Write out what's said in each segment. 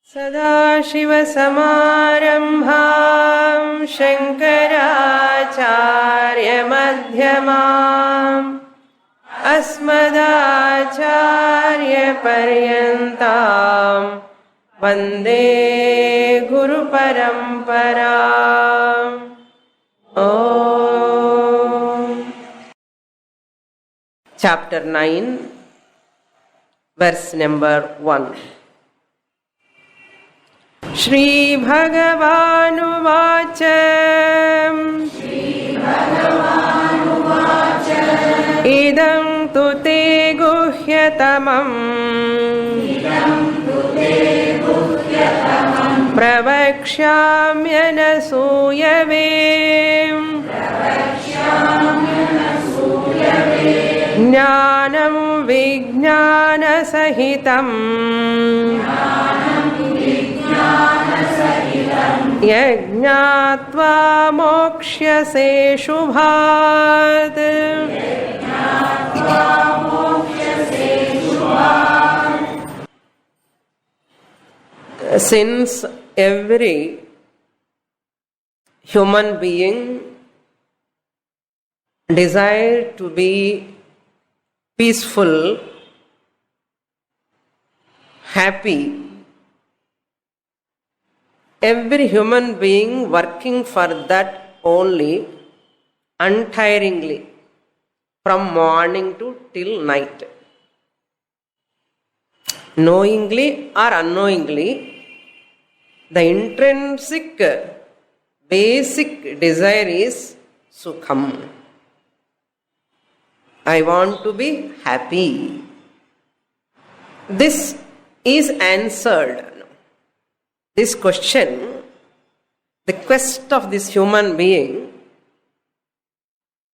सदाशिवसमारम्भां शङ्कराचार्यमध्यमाम् अस्मदाचार्यपर्यन्तां वन्दे गुरुपरम्पराम्। Chapter 9, verse number 1. Shri Bhagavanuvacha Idam tu te guhyatamam Pravakshamyanasuyave Jnanam vijnanasahitam Yajñātvā mokṣyase shubhāt. Since every human being desires to be peaceful, happy, every human being working for that only untiringly from morning to till night. Knowingly or unknowingly, the intrinsic basic desire is sukham. I want to be happy. This is answered. This question, the quest of this human being,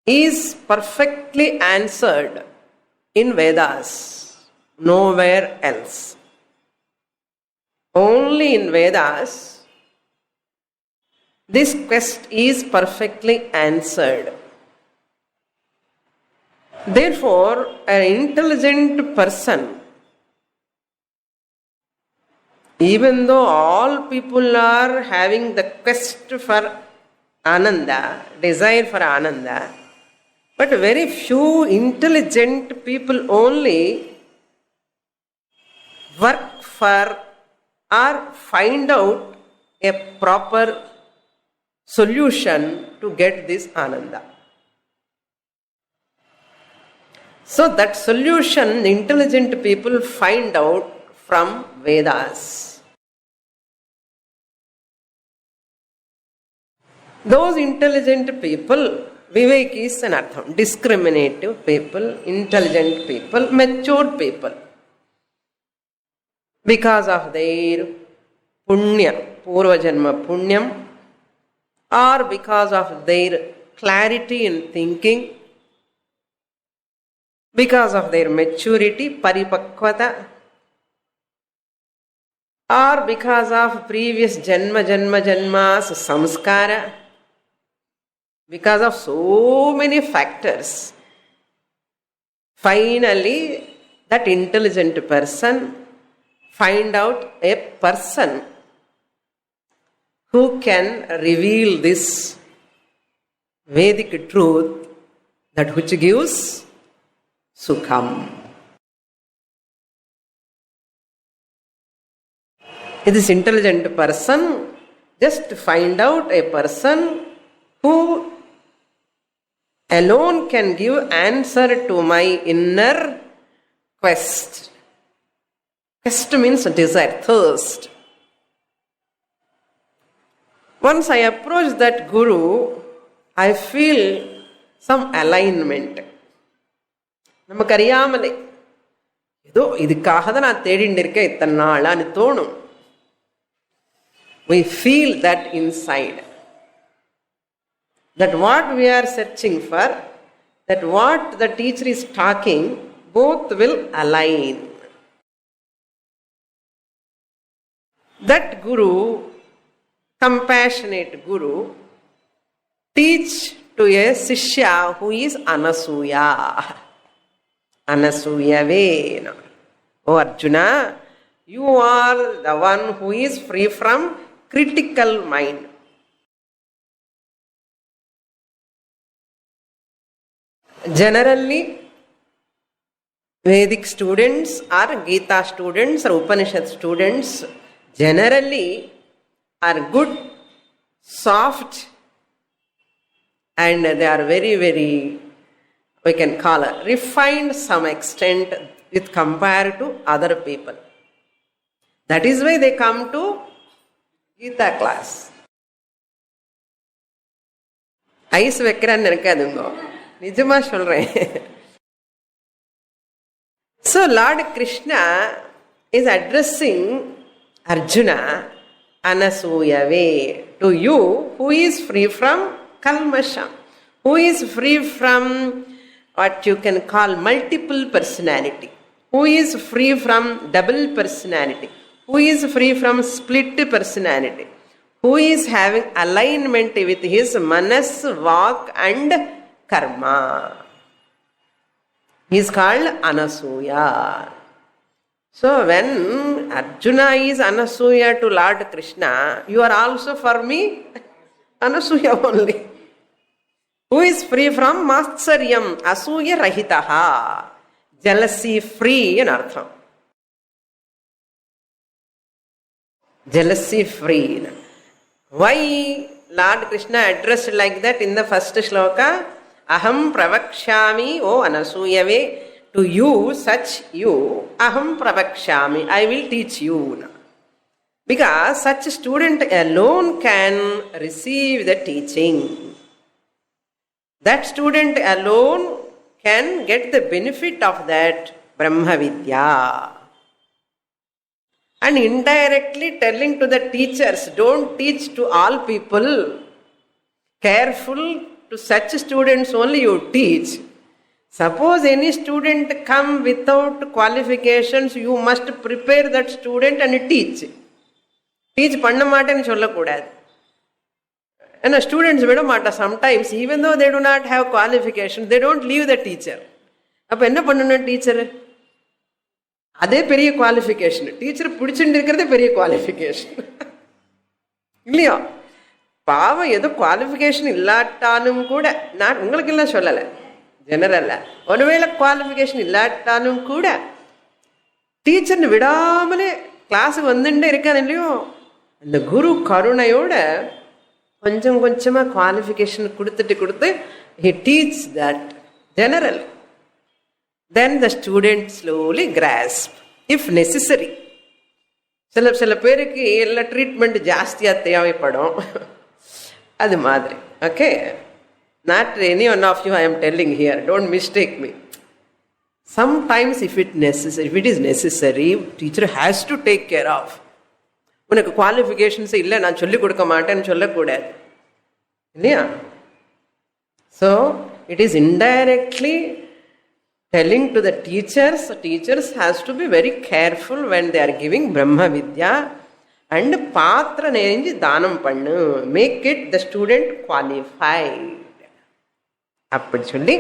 is perfectly answered in Vedas, nowhere else. Only in Vedas, this quest is perfectly answered. Therefore, an intelligent person, even though all people are having the quest for Ananda, desire for Ananda, but very few intelligent people only work for or find out a proper solution to get this Ananda. So that solution the intelligent people find out from Vedas. Those intelligent people, Vivek is an artham, discriminative people, intelligent people, matured people. Because of their punya, purva janma punyam, or because of their clarity in thinking, because of their maturity, paripakvata, or because of previous janmas samskara, because of so many factors, finally that intelligent person find out a person who can reveal this Vedic truth, that which gives sukham. This intelligent person just find out a person who alone can give answer to my inner quest. Quest means desire, thirst. Once I approach that Guru, I feel some alignment. நமக்கு அறியாமலே ஏதோ இதுக்காக தான் நான் தேடிட்டு இருக்கேன் இத்தனை நாளான்னு தோணும். We feel that inside. That what we are searching for, that what the teacher is talking, both will align. That Guru, compassionate Guru, teach to a Sishya who is Anasuya. Anasuyave. Oh Arjuna, You are the one who is free from critical mind. Generally, Vedic students or Gita students or Upanishad students generally are good, soft, and they are very, very, we can call it refined some extent with compared to other people. That is why they come to Gita class. Ice வைக்கிறான்னு நினைக்காதுங்க, நிஜமா சொல்றேன். So Lord Krishna is addressing Arjuna Anasuyave, to you who is free from kalmasham, who is free from what you can call multiple personality, who is free from double personality, who is free from split personality, who is having alignment with his manas, vak and karma. He is called Anasuya. So when Arjuna is Anasuya to Lord Krishna, you are also for me Anasuya only. Who is free from Matsaryam, Asuya Rahitaha, jealousy free in artham. Jealousy free. Why Lord Krishna addressed like that in the first shloka? Aham pravakshami, O Anasuyave, to you, such you, aham pravakshami, I will teach you. Because such a student alone can receive the teaching. That student alone can get the benefit of that Brahma Vidya. And indirectly telling to the teachers, don't teach to all people. Careful, to such students only you teach. Suppose any student come without qualifications, you must prepare that student and teach. Teach panna maatenu sollakudadu. And students vidamata sometimes, even though they do not have qualifications, they don't leave the teacher. Appo enna pannanum teacher? அதே பெரிய qualification. Teacher பிடிச்சுட்டு இருக்கிறதே பெரிய qualification இல்லையா? பாவம் ஏதோ qualification இல்லாட்டாலும் கூட, நான் உங்களுக்கு எல்லாம் சொல்லலை, ஜெனரல்ல ஒருவேளை குவாலிஃபிகேஷன் இல்லாட்டாலும் கூட டீச்சர்னு விடாமலே கிளாஸுக்கு வந்துட்டே இருக்காது இல்லையோ, அந்த குரு கருணையோட கொஞ்சம் கொஞ்சமாக குவாலிஃபிகேஷன் கொடுத்து he teach that general. Then the student slowly grasp, if necessary. சில பேருக்கு எல்லா ட்ரீட்மெண்ட் ஜாஸ்தியாக தேவைப்படும், அது மாதிரி. Okay, not any one of you I am telling here, don't mistake me. Sometimes if it is necessary, teacher has to take care of. உனக்கு qualifications இல்லை நான் சொல்லிக் கொடுக்க மாட்டேன்னு சொல்லக்கூடாது இல்லையா? So it is indirectly telling to the teachers has to be very careful when they are giving Brahma Vidya, and patra nerinji danam pannu, make it the student qualified. Appadi solli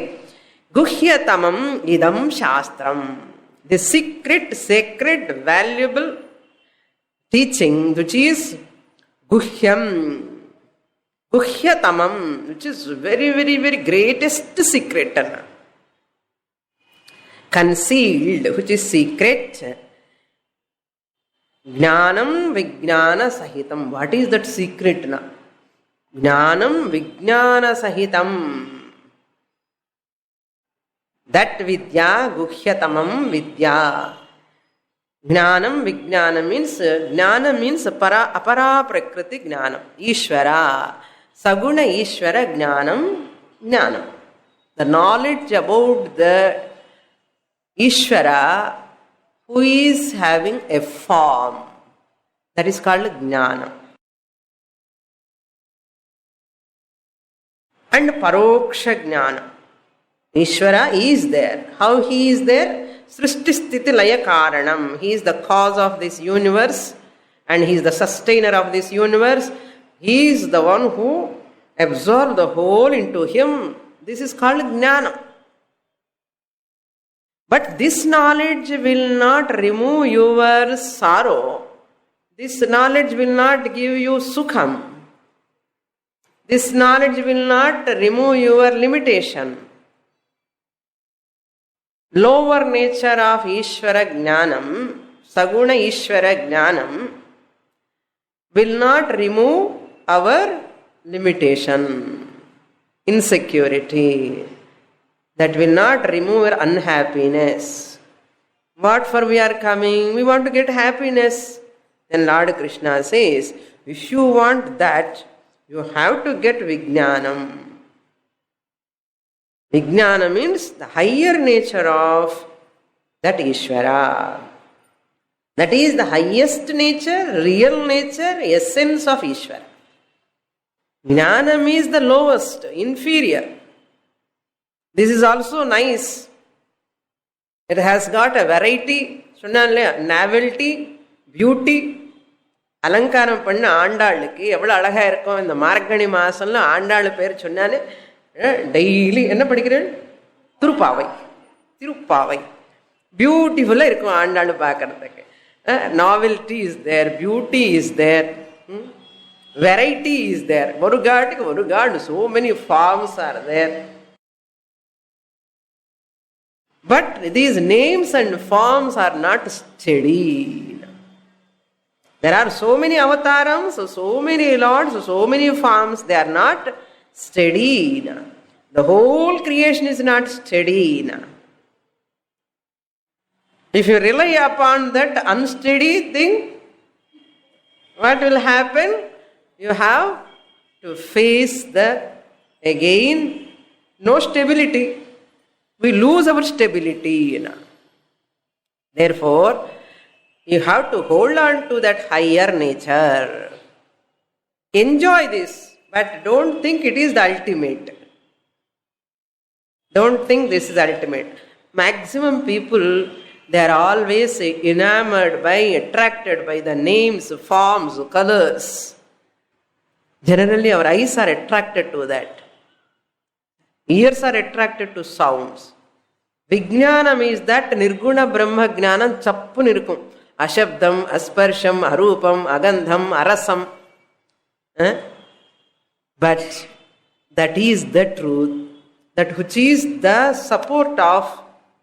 guhyatamam idam shastram, the secret, sacred, valuable teaching which is guhyam, guhyatamam, which is very, very, very greatest secret, concealed, which is secret. Jnanam vijnana sahitam. What is that secret na? Jnanam vijnana sahitam. That vidya, guhyatamam vidya. Jnanam vijnana means, jnana means apara prakriti jnanam, Ishvara, saguna Ishvara jnanam, jnanam. The knowledge about the Ishvara who is having a form, that is called Jnana. And Paroksha Jnana. Ishvara is there. How he is there? Srishti Sthiti Laya Karanam. He is the cause of this universe and he is the sustainer of this universe. He is the one who absorbed the whole into him. This is called Jnana. But this knowledge will not remove your sorrow. This knowledge will not give you sukham. This knowledge will not remove your limitation. Lower nature of Ishvara Jnanam, Saguna Ishvara Jnanam, will not remove our limitation, insecurity. That will not remove our unhappiness. What for we are coming? We want to get happiness. Then Lord Krishna says, if you want that, you have to get Vijnanam. Vijnana means the higher nature of that Ishvara. That is the highest nature, real nature, essence of Ishvara. Jnanam is the lowest, inferior. This is also nice. It has got a variety, novelty, beauty. அலங்காரம் பண்ண ஆண்டாளுக்கு எவ்வளோ அழகாக இருக்கும். இந்த மார்கழி மாதம்ல ஆண்டாள் பேர் சொன்னாலே daily என்ன படிக்கிறேன்? திருப்பாவை. திருப்பாவை பியூட்டிஃபுல்லாக இருக்கும் ஆண்டாள் பார்க்கறதுக்கு. Novelty is there, beauty is there, variety is there. ஒரு காட்டுக்கு ஒரு காடு, so many forms are there. But these names and forms are not steady. There are so many avatars, so many lords, so many forms. They are not steady. The whole creation is not steady. If you rely upon that unsteady thing, what will happen? You have to face the again no stability. We lose our stability. Therefore, you have to hold on to that higher nature. Enjoy this, but don't think it is the ultimate. Don't think this is ultimate. Maximum people, they are always enamored by, attracted by the names, forms, colors. Generally, our eyes are attracted to that. Ears are attracted to sounds. Vijnanam is that Nirguna Brahma Jnanam chappun irukum. Ashabdam, Asparsham, Arupam, Agandham, Arasam. But that is the truth, that which is the support of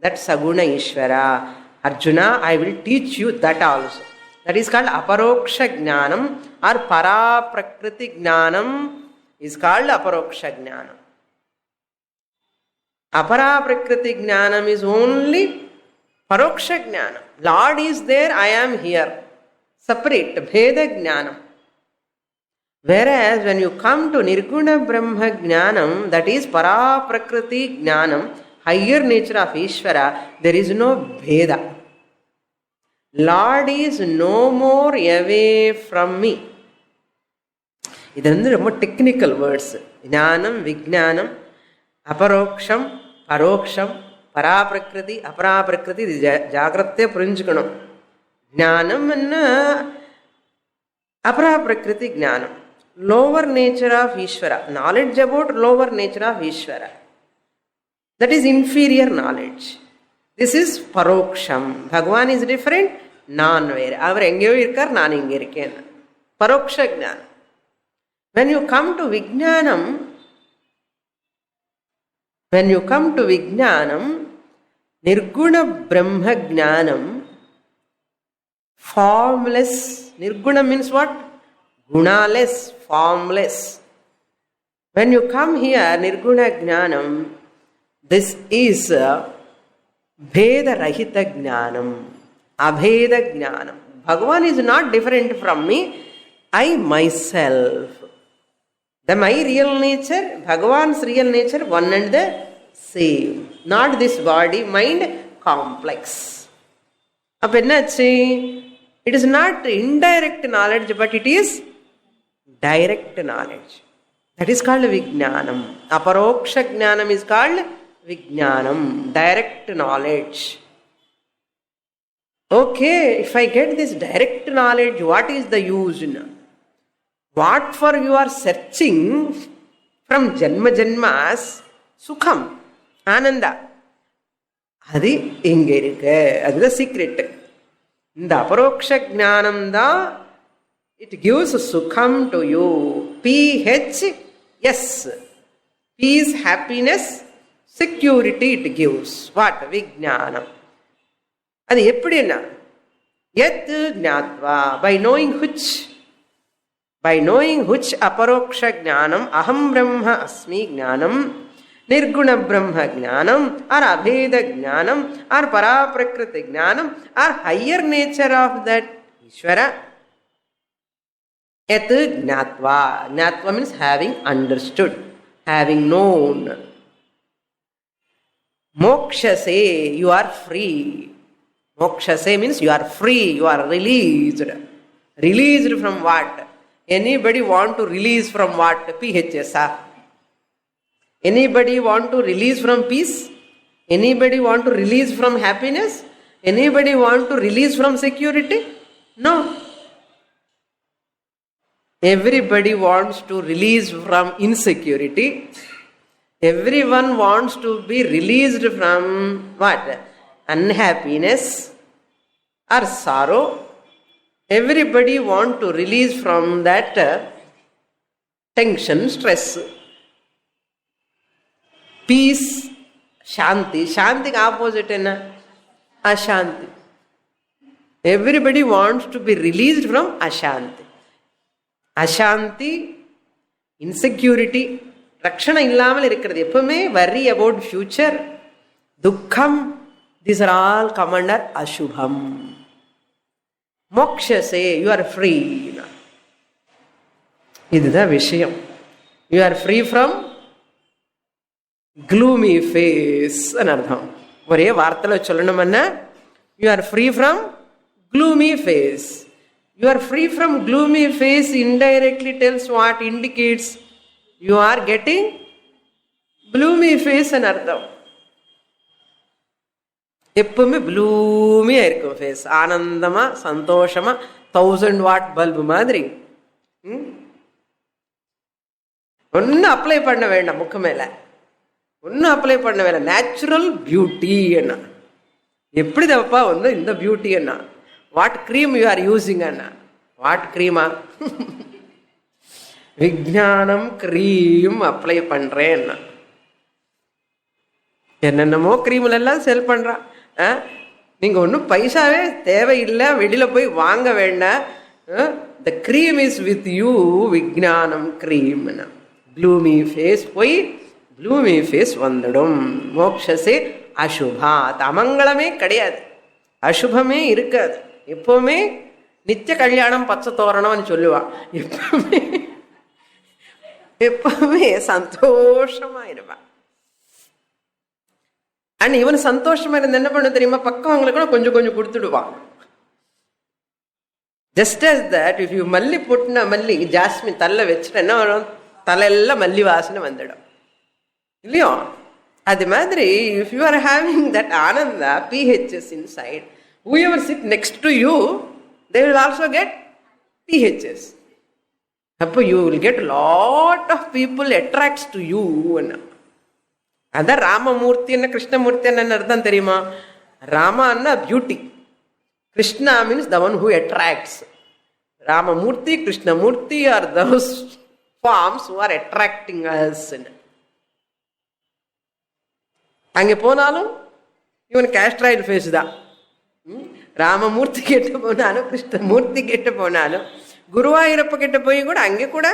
that Saguna Ishvara. Arjuna, I will teach you that also. That is called Aparoksha Jnanam, or Para Prakriti Jnanam is called Aparoksha Jnanam. Apara Prakriti Jnanam is only Paroksha Jnanam. Lord is there, I am here. Separate, Bheda Jnanam. Whereas when you come to Nirguna Brahma Jnanam, that is Para Prakriti Jnanam, higher nature of Ishvara, there is no Bheda. Lord is no more away from me. இது ரொம்ப technical words. ஞானம், விஜ்ஞானம், அபரோக்ஷம், பரோக்ஷம், பராபிரகிருதி, அபராபிரகிருதி. இது ஜாகிரதையா புரிஞ்சுக்கணும். ஞானம் என்ன? அபராபிரகிருதி ஞானம், lower nature of Ishvara, knowledge about lower nature of Ishvara. That is inferior knowledge. This is paroksham. Bhagavan is different, நான் வேறு. அவர் எங்கேயோ இருக்கார், நான் இங்கே இருக்கேன். பரோக்ஷ ஞானம். When you come to Vijnanam, Nirguna Brahma Jnanam, formless. Nirguna means what? Gunaless, formless. When you come here, Nirguna Jnanam, this is Bheda Rahita Jnanam, Abheda Jnanam. Bhagavan is not different from me, I myself. The my real nature, Bhagavan's real nature, one and the same. Not this body, mind complex. அப்ப என்னாச்சு? It is not indirect knowledge, but it is direct knowledge. That is called Vijnanam. Aparoksha Jnanam is called Vijnanam, direct knowledge. Okay, if I get this direct knowledge, what is the use? What for you are searching from Janma Janmas? Sukham, Ananda. அது இங்க இருக்கு. அதுதான் secret. இந்த அபரோக்ஷ ஞானம் தான் it gives சுகம் to you. PHS, peace, happiness, security it gives. What? விஜ்ஞானம். அது எப்படின்னா யத் ஞாத்வா, by knowing which, by knowing which aparoksha jnanam aham brahma asmi jnanam, nirguna brahma jnanam, or abheda jnanam, or paraprakriti jnanam, or higher nature of that Ishvara. Yat jnatva. Jnatva means having understood, having known. Moksha se, you are free. Moksha se means you are free, you are released. Released from what? Anybody want to release from what? PHS. Anybody want to release from peace? Anybody want to release from happiness? Anybody want to release from security? No. Everybody wants to release from insecurity. Everyone wants to be released from what? Unhappiness or sorrow. Everybody want to release from that tension, stress. Peace, shanti. Shanti opposite enna? Ashanti. Everybody wants to be released from ashanti. Ashanti, insecurity, rakshana illamal irukkiradhu. Eppume worry about future, dukkam, these are all come under ashubham. Moksha say you are free. இதுதான் விஷயம். You are free from gloomy face ன்னு அர்த்தம். ஒரே வார்த்தையில் சொல்லணும்னா you are free from gloomy face. You are free from gloomy face indirectly tells what? Indicates you are getting gloomy face ன்னு அர்த்தம். எப்பவுமே ப்ளூமியாக இருக்கும் ஃபேஸ், ஆனந்தமாக சந்தோஷமாக 1000 வாட் பல்பு மாதிரி. ஒன்றும் அப்ளை பண்ண வேண்டாம் முக்கு மேலே, ஒன்றும் அப்ளை பண்ண வேண்டாம். நேச்சுரல் பியூட்டி என்ன? எப்படி தப்பா வந்து இந்த பியூட்டி என்ன? What cream you are using அண்ணா? வாட் க்ரீமா? விஜானம் க்ரீம் அப்ளை பண்ணுறேன் என்ன? என்னென்னமோ க்ரீம்ல எல்லாம் செல் பண்ணுறான். நீங்கள் ஒன்றும் பைசாவே தேவையில்லை, வெளியில் போய் வாங்க வேண்டாம். The cream is with you. விஜானம் க்ரீம். ப்ளூமி ஃபேஸ் போய் ப்ளூமி ஃபேஸ் வந்துடும். மோக்ஷசே அசுபா. அமங்கலமே கிடையாது, அசுபமே இருக்காது. எப்போவுமே நித்திய கல்யாணம் பச்சை தோரணம்னு சொல்லுவான். எப்பவுமே சந்தோஷமா இருப்பான். அண்ட் இவன் சந்தோஷமா இருந்து என்ன பண்ண தெரியுமா? பக்கம் அவங்களுக்கு கொஞ்சம் கொஞ்சம் கொடுத்துடுவான். Just as that if you மல்லி போட்டுனா, மல்லி ஜாஸ்மின் தலை வச்சுட்டு என்ன வரும்? தலையெல்லாம் மல்லி வாசனை வந்துடும் இல்லையோ? அது மாதிரி if you are having that Ananda PHS inside, whoever sit next to you they will also get PHS. அப்போ you will get lot of people attracts to you. அதான் ராமமூர்த்தி என்ன கிருஷ்ணமூர்த்தி என்ன அர்த்தம் தெரியுமா? ராமான்னா beauty, Krishna means the one who attracts. Ramamurthy Krishnamurthy are those forms who are attracting us. அங்கே போனாலும் இவன் கேஸ்ட்ராய்டு ஃபேஸ் தான். ராமமூர்த்தி கிட்ட போனாலும் கிருஷ்ணமூர்த்தி கிட்ட போனாலும் குருவாயூரப்ப கிட்ட போய் கூட அங்கே கூட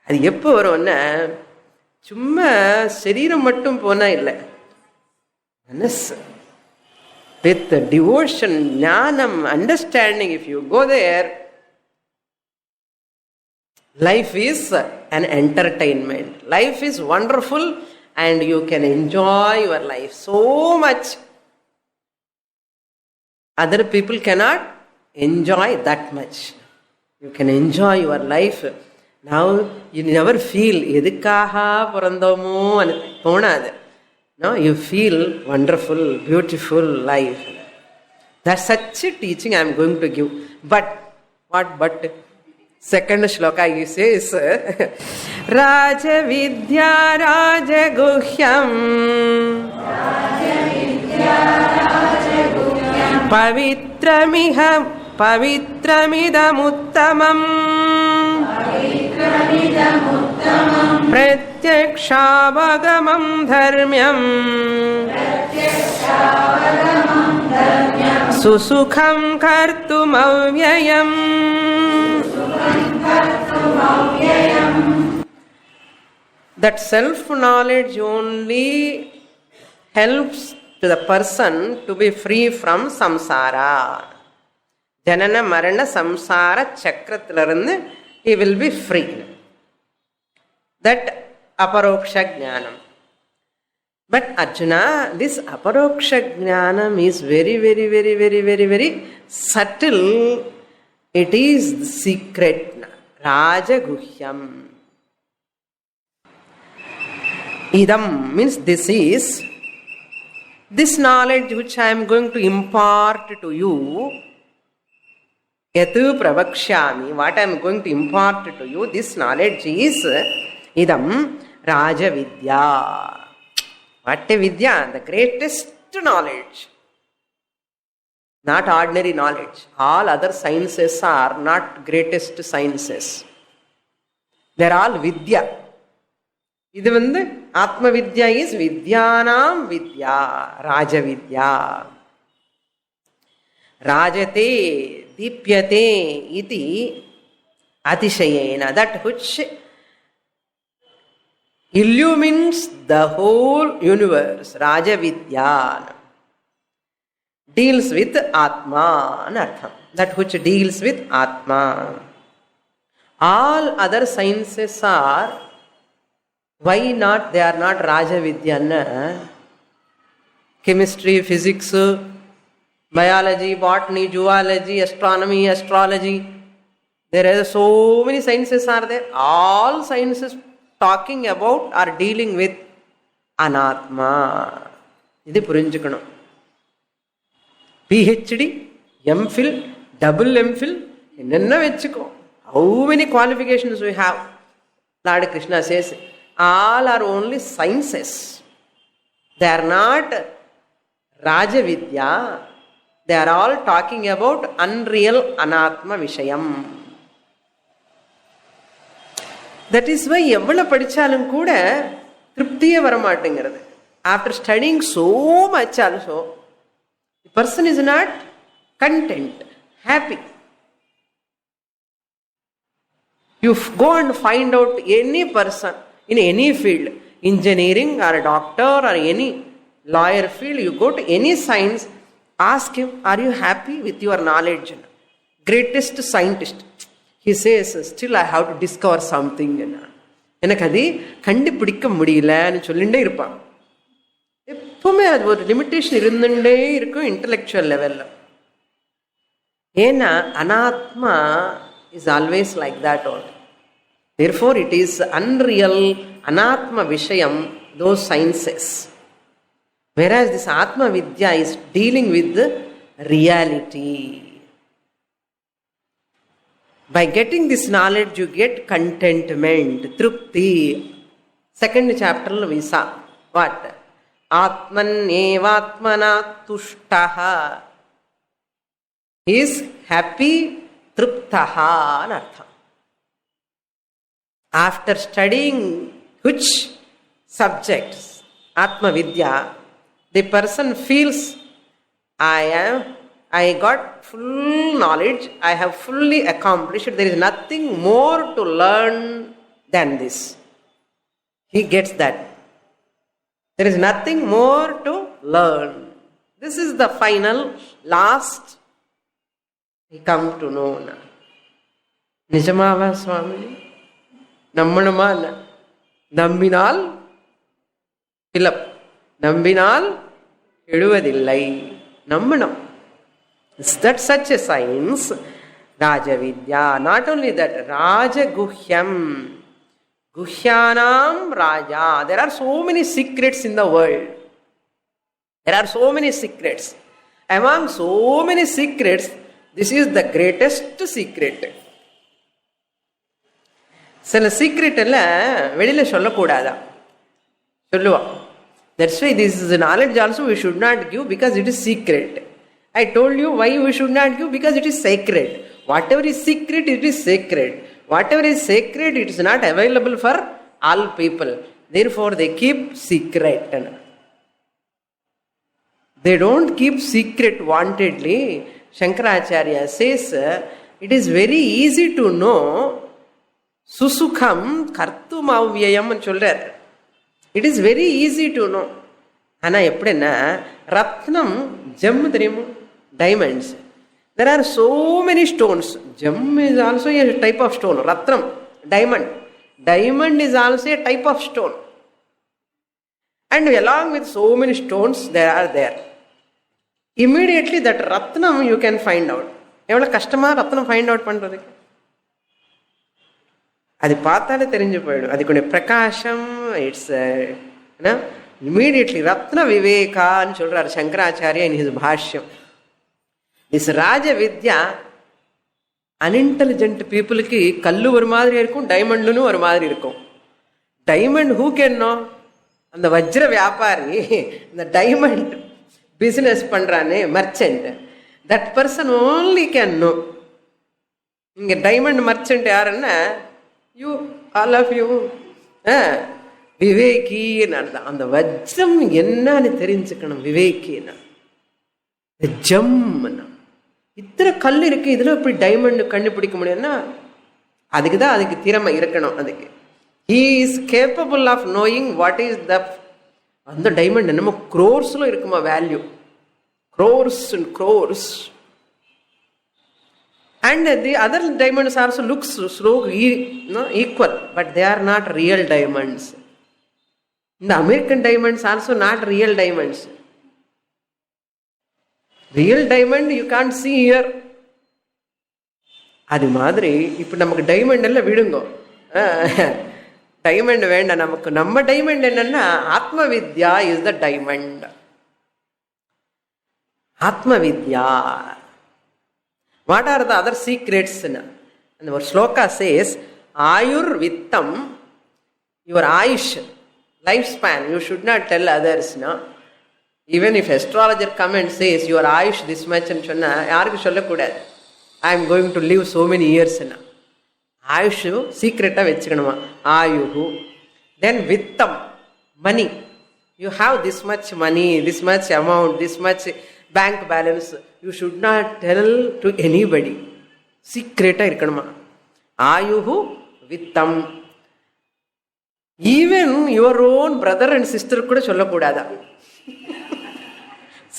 அது எப்போ வரும்னா, சும்மா சரீரம் மட்டும் போனா இல்லை, மனசு with devotion, jnanam, understanding. If you go there, life is an entertainment. Life is wonderful and you can enjoy your life so much. Other people cannot enjoy that much. You can enjoy your life. Now you never feel எதுக்காக பிறந்தோமோ தோணாது. No, you feel wonderful, beautiful life. That's such a teaching I am going to give. But what? But Second shloka he says, Raja Vidya Raja Guhyam Pavitramidamuttamam Pratyakshaavagamam dharmyam Susukham kartum avyayam. That self-knowledge only helps to the person to be free from samsara. Janana marana samsara chakrathilirundu he will be free. That aparoksha jnanam. But Arjuna, this aparoksha jnanam is very, very, very, very, very, very subtle. It is the secret. Raja Guhyam. Idam means this knowledge which I am going to impart to you. Yatu pravakshyami, what I am going to impart to you, this knowledge is idam Raja Vidya. What a Vidya? The greatest knowledge. Not ordinary knowledge. All other sciences are not greatest sciences. They are all Vidya. Idu vandu Atma Vidya is Vidyanam Vidya, Raja Vidya. Rajate, Dipyate iti Atishayena. That which illumines the whole universe. Raja Vidya deals with Atma. Anartham. That which deals with Atma. All other sciences are, why not? They are not Raja Vidya. Chemistry, physics, biology, botany, zoology, astronomy, astrology. There are so many sciences are there. All sciences talking about or dealing with Anatma. This is Purinjakanam. PhD, MPhil, double MPhil, how many qualifications we have? Lord Krishna says, all are only sciences. They are not Raja Vidya. They are all talking about unreal Anatma Vishayam. That is why evvala padichalum kuda triptiye varamaatengiradu. After studying so much also, the person is not content, happy. You go and find out any person in any field, engineering or a doctor or any lawyer field, you go to any science, ask him, are you happy with your knowledge? Greatest scientist. He says, still I have to discover something. எனக்கு அது கண்டுபிடிக்க முடியலன்னு சொல்லிட்டே இருப்பான். எப்பவுமே அது ஒரு limitation இருந்துட்டே இருக்கும் இன்டலெக்சுவல் லெவல்ல. ஏன்னா அனாத்மா is always like that only. Therefore it is unreal Anatma Vishayam, those sciences. Whereas this Atma Vidya is dealing with the reality. By getting this knowledge, you get contentment, trupti. Second chapter we saw what? Atman evatmana tushtaha. He is happy, truptaha anartha. After studying which subjects, Atma Vidya, the person feels, I got full knowledge, I have fully accomplished, there is nothing more to learn than this. He gets that. There is nothing more to learn. This is the final, last, we come to know. Nijamava Swami? Nammanamana. Nambinal Philip. Nambinal Eduvadillai. Nammanam. Is that such a science? Raja Vidya. Not only that, Raja Guhyam. Guhyanam Raja. There are so many secrets in the world. There are so many secrets. Among so many secrets, this is the greatest secret. சில secret எல்லாம் வெளியில சொல்லக்கூடாதா, சொல்லுவான். That's why this is knowledge also we should not give because it is secret. I told you why we should not give, because it is sacred. Whatever is secret, it is sacred. Whatever is sacred, it is not available for all people. Therefore, they keep secret. They don't keep secret wantedly. Shankaracharya says it is very easy to know susukham kartumavvyayam and சொல்றார். It is very easy to know. ஆனால் எப்படின்னா ரத்னம் GeM தெரியுமோ, diamonds. There are so many stones. Gem is also a type of stone. Ratnam, diamond. Diamond is also a type of stone. And along with so many stones there are there. Immediately that Ratnam you can find out. எவ்வளோ கஷ்டமாக ரத்னம் find out பண்ணுறதுக்கு, அது பார்த்தாலே தெரிஞ்சு போயிடும். அதுக்குடைய பிரகாசம் it's immediately ரத்ன விவேகான்னு சொல்கிறார் சங்கராச்சாரியா இன் ஹிஸ் பாஷ்யம். திஸ் ராஜ வித்யா அன்இன்டெலிஜென்ட் பீப்புளுக்கு கல்லு ஒரு மாதிரி இருக்கும், டைமண்டுன்னு ஒரு மாதிரி இருக்கும். Diamond who can know? அந்த வஜ்ர வியாபாரி, இந்த டைமண்ட் பிஸ்னஸ் பண்ணுறானே merchant, that person only can know. இங்கே டைமண்ட் மர்ச்சன்ட் யாருன்னா யூ, ஆல் ஆஃப் யூ. விவேகின்னு அந்த வஜ்ரம் என்னன்னு தெரிஞ்சுக்கணும். விவேகின்னா ஜம்னா இத்தனை கல் இருக்கு, இதுல இப்படி டைமண்ட் கண்டுபிடிக்க முடியும்னா அதுக்கு தான் அதுக்கு திறமை இருக்கணும். அதுக்கு he is capable of knowing what is the, அந்த டைமண்ட் என்னமோ crores-ல இருக்குமா value, crores and crores. And the other diamonds also looks so equal, but they are not real diamonds. The American diamonds also not real diamonds. Real diamond you can't see here. அது மாதிரி இப்போ நமக்கு diamond எல்லாம் விடுங்கோ, diamond வேண்டாம் நமக்கு. நம்ம diamond என்னன்னா ஆத்ம வித்யா இஸ் த டைமண்ட். ஆத்ம வித்யா. What are the other secrets? அந்த ஒரு ஸ்லோகா சேஸ் ஆயுர் வித்தம், யுவர் ஆயுஷ், life span you should not tell அதர்ஸ்னா. Even if astrologer come and says your ஆயுஷ் திஸ் மச்ன்னு சொன்னால் யாருக்கும் சொல்லக்கூடாது I am going to live so many இயர்ஸ்னா. ஆயுஷ் சீக்ரெட்டாக வச்சுக்கணுமா. ஆயுஹு. தென் வித்தம், money. You have this much money, this much amount, this much bank balance. You should not tell to anybody. சீக்ரெட்டாக இருக்கணுமா. ஆயுஹு வித்தம். Even your own brother and sister கூட சொல்லக்கூடாதா.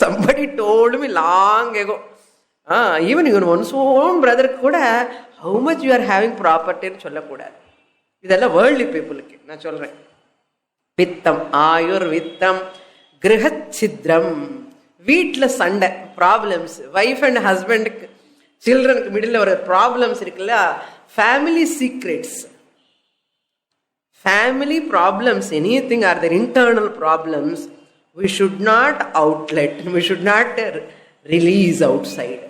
somebody told me long ago, even your own brother கூட how much you are having property ன்னு சொல்லக்கூடாது. இதெல்லாம் வேர்ல்ட்லி பீப்புளுக்கு நான் சொல்றேன். வித்தம், ஆயுர் வித்தம். கிரகச்சித்ரம், வீட்டில் சண்டை, ப்ராப்ளம்ஸ், ஒய்ஃப் அண்ட் ஹஸ்பண்டுக்கு, சில்ட்ரனுக்கு மிடில் ஒரு ப்ராப்ளம்ஸ் இருக்குல்ல, family secrets. Family problems, anything are their internal problems, we should not outlet, we should not release outside.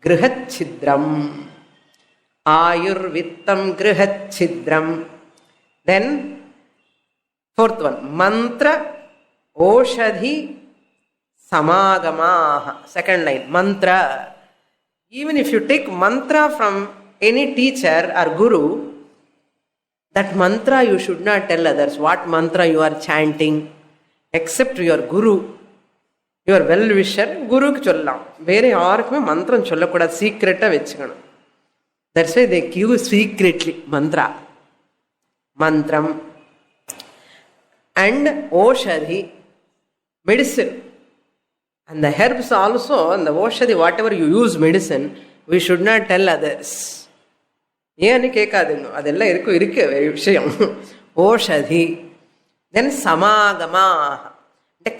Grihachidram, Ayurvittam Grihachidram. Then fourth one, mantra oshadhi samagamaha. Second line, mantra. Even if you take mantra from any teacher or guru, that mantra you should not tell others what mantra you are chanting, except your guru, your well-wisher. குருக்கு சொல்லலாம், வேற யாருக்குமே மந்திரம் சொல்லக்கூடாது, சீக்ரெட்டாக வச்சுக்கணும். That's why they give secretly mantra, மந்திரம். And ஓஷதி, மெடிசின். அந்த ஹெர்ப்ஸ் ஆல்சோ, அந்த ஓஷதி what ever you use medicine, we should not tell others. ஏன்னு கேட்காதுங்க, அதெல்லாம் இருக்கு விஷயம். ஓஷதி. தென் சமாகமா,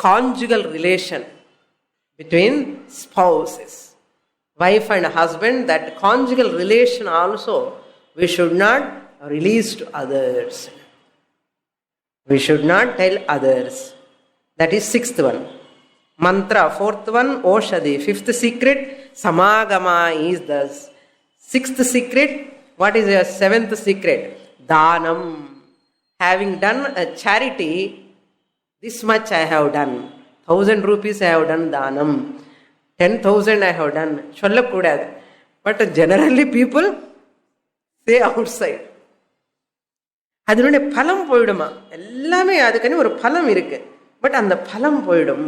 conjugal relation between spouses, wife and husband. That conjugal relation also we should not release to others. We should not tell others. That is sixth one, mantra. Fourth one, oshadi. Fifth secret, samagama is the sixth secret. What is your seventh secret? Danam. Having done a charity, this much I have done. 1,000 rupees I have done danam. 10,000 I have done. Sollakudadu. But generally people say outside. அதனுடைய பலம் போயிடுமா? எல்லாமே அதுக்குன்னு ஒரு பலம் இருக்கு. But அந்த பலம் போயிடும்.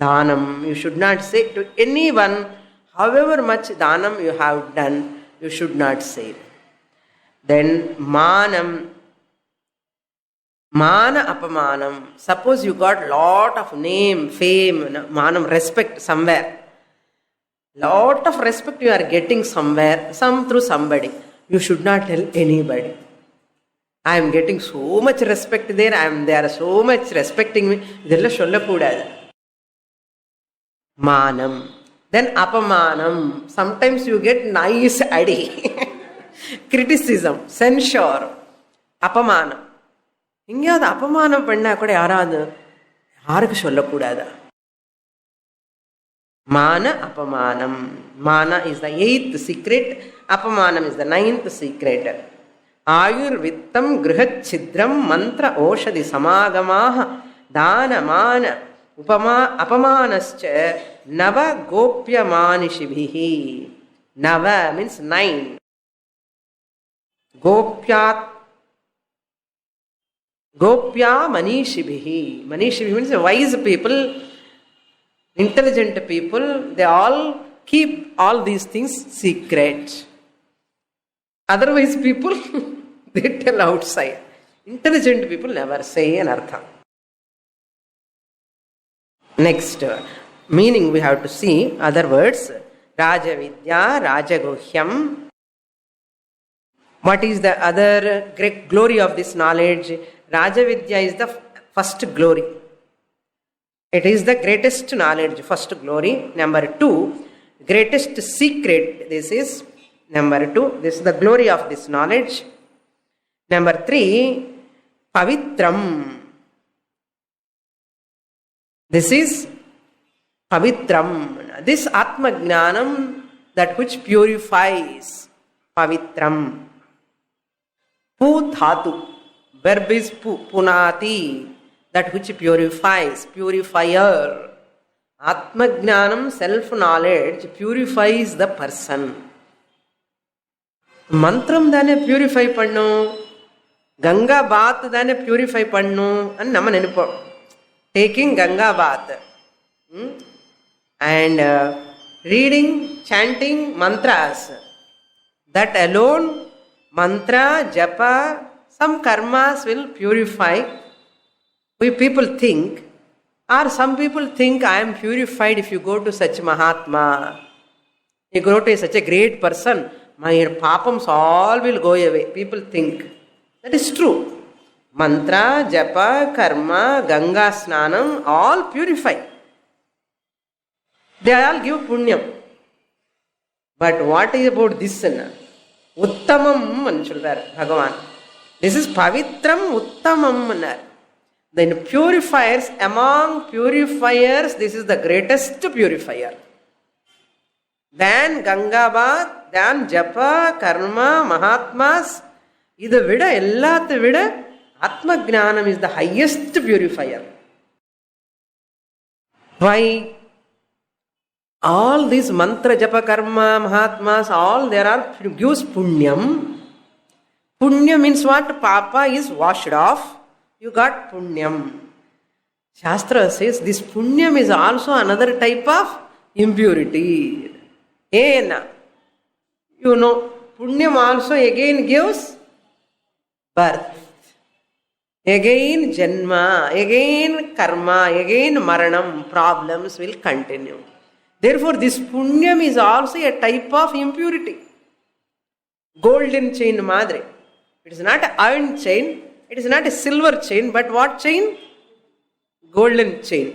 தானம், you should not say to anyone, however much danam you have done, you should not say. Then manam, mana apamanam. Suppose you got lot of name, fame, manam, respect somewhere. Lot of respect you are getting somewhere, some through somebody. You should not tell anybody. I am getting so much respect there, they are so much respecting me. Idella sollakudadu. Manam. Then apamanam. Sometimes you get nice adi. Criticism, censure. Apamanam. எங்கேயாவது அபமானம் பண்ணா கூட யாருக்கு சொல்லக்கூடாதா? Mana apamanam. Mana is the 8th secret. Apamanam is the 9th secret. Ayurvittam grihachidram mantra oshadi samagamaha dana mana upama apamanascha nava gopya manishibihi. Nava means 9. Gopya manishibihi. Manishibihi means wise people, intelligent people. They all keep all these things secret. Otherwise people they tell outside. Intelligent people never say an artha. Next meaning we have to see other words. Rajavidya, Rajaguhyam. What is the other great glory of this knowledge? Rajavidya is the first glory. It is the greatest knowledge, first glory. Number 2, greatest secret. This is number 2. This is the glory of this knowledge. Number 3, pavitram. This is pavitram. This Atma Jnanam, that which purifies. Pavitram. Pu dhatu. Verb is punati. That which purifies. Purifier. Atma Jnanam, self-knowledge, purifies the person. மந்திரம் தானே purify பண்ணும், கங்கா பாத் தானே purify பண்ணும் நம்ம நினைப்போம். Taking Ganga bath and reading, chanting mantras, that alone, mantra, japa, some karmas will purify. We people think, or some people think I am purified if you go to such Mahatma, you go to such a great person, my papams all will go away. People think. That is true. Mantra, japa, karma, ganga snanam, all purify. They all give punyam. But what is about this? Uttamam சொல்றார் பகவான். This is pavitram uttamam. Then purifiers, among purifiers, this is the greatest purifier. Then Ganga Bath, then Japa, Karma, Mahatmas. இதை விட எல்லாத்தை விட Atma Jnanam is the highest purifier. Why? All these mantra, japa, karma, mahatmas, all there are gives punyam. Punya means what? Papa is washed off. You got punyam. Shastra says this punyam is also another type of impurity. Ena. You know, punyam also again gives birth. Again janma, again karma, again maranam. Problems will continue. Therefore, this punyam is also a type of impurity. Golden chain madre. It is not an iron chain, it is not a silver chain, but what chain? Golden chain.